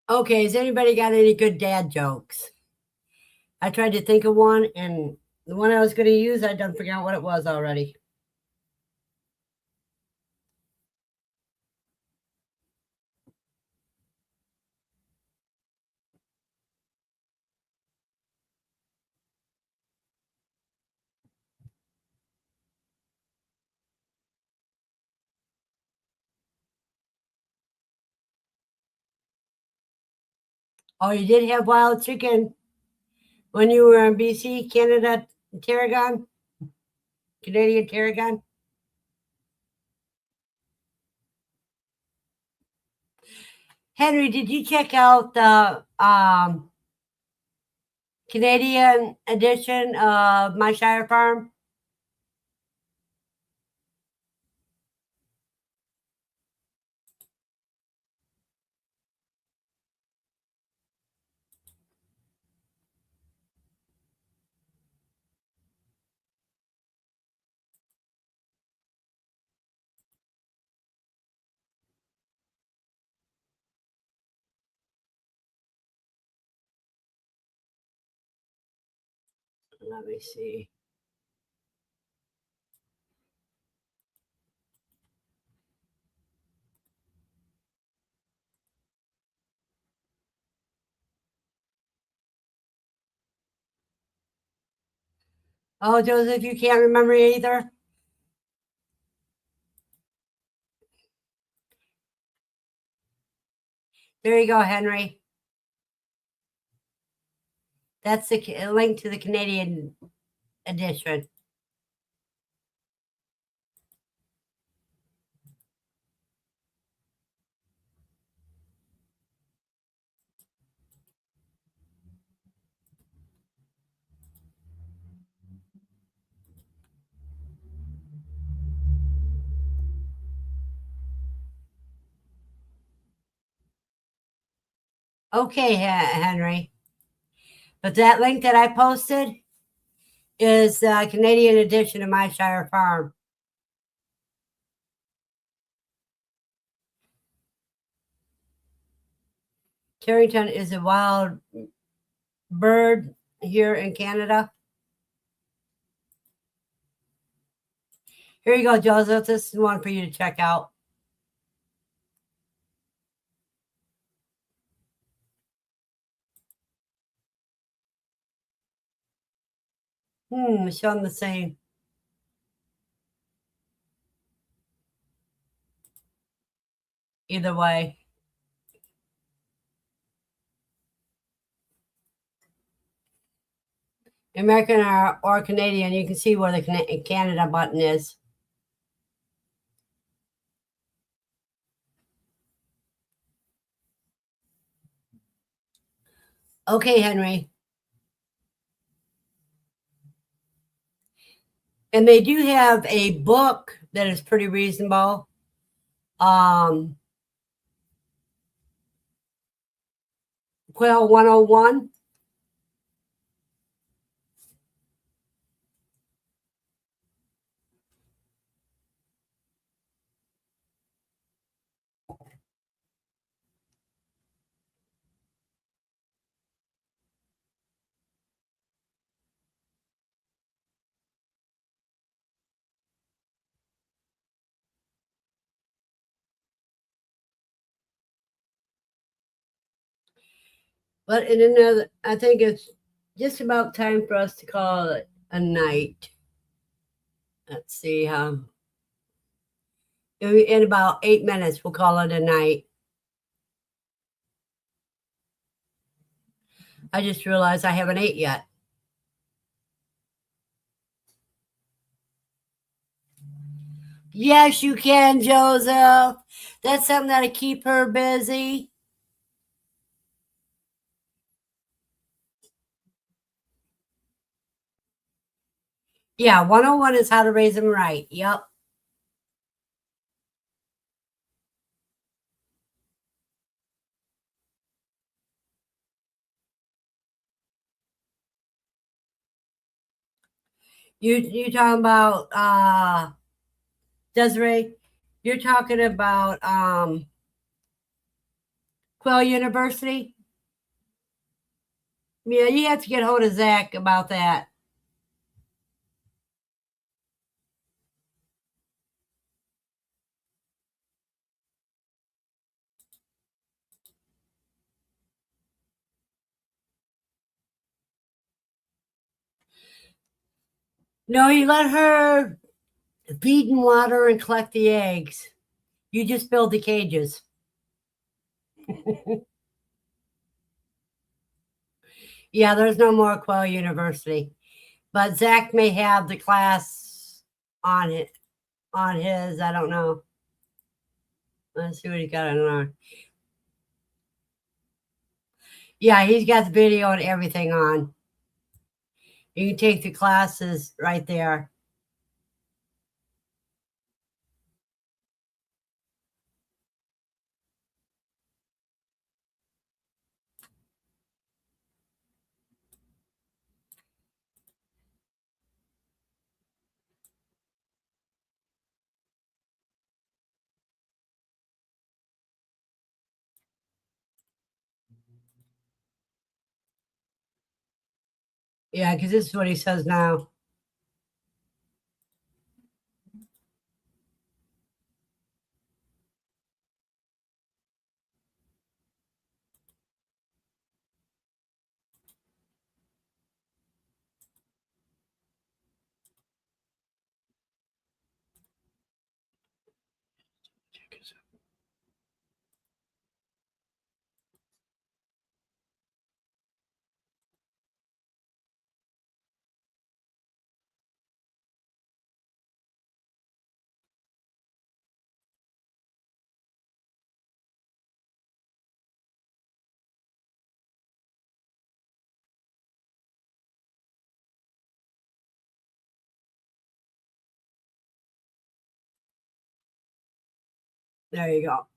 Okay, has anybody got any good dad jokes? I tried to think of one, and the one I was going to use, I done forgot what it was already. Oh, you did have wild chicken when you were in BC, Canada, Tarragon, Canadian Tarragon. Henry, did you check out the Canadian edition of My Shire Farm? Let me see. Oh, Joseph, you can't remember either? There you go, Henry. That's the link to the Canadian edition. Okay, Henry. But that link that I posted is the Canadian edition of My Shire Farm. Carrington is a wild bird here in Canada. Here you go, Joseph. This is one for you to check out. Showing the same. Either way. American or Canadian, you can see where the Canada button is. Okay, Henry. And they do have a book that is pretty reasonable. Quail 101. But in another, I think it's just about time for us to call it a night. Let's see how. In about 8 minutes, we'll call it a night. I just realized I haven't ate yet. Yes, you can, Joseph. That's something that'll keep her busy. Yeah, 101 is how to raise them right. Yep. You talking about Desiree? You're talking about Quill University. Yeah, you have to get hold of Zach about that. No, you let her feed and water and collect the eggs. You just build the cages. Yeah, there's no more Quill University. But Zach may have the class on it on his. I don't know. Let's see what he got on. Yeah, he's got the video and everything on. You can take the classes right there. Yeah, because this is what he says now. There you go.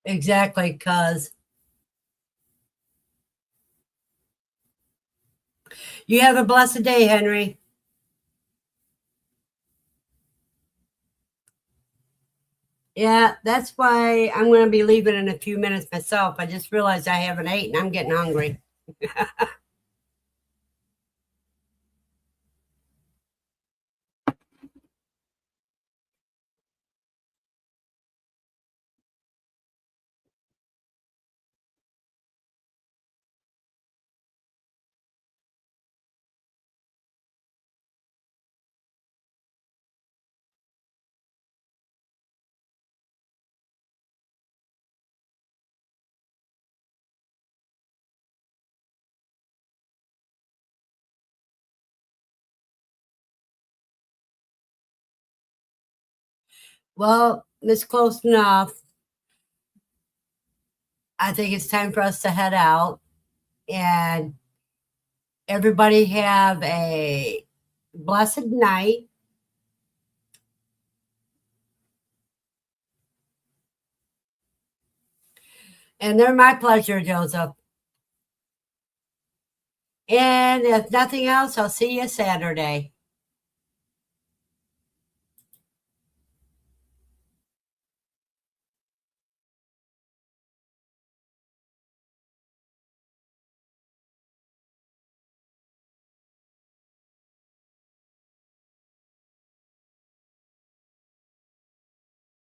Exactly, because you have a blessed day, Henry. Yeah, that's why I'm going to be leaving in a few minutes myself. I just realized I haven't eaten. I'm getting hungry. Well, it's close enough. I think it's time for us to head out and everybody have a blessed night. And they're my pleasure, Joseph. And if nothing else, I'll see you Saturday.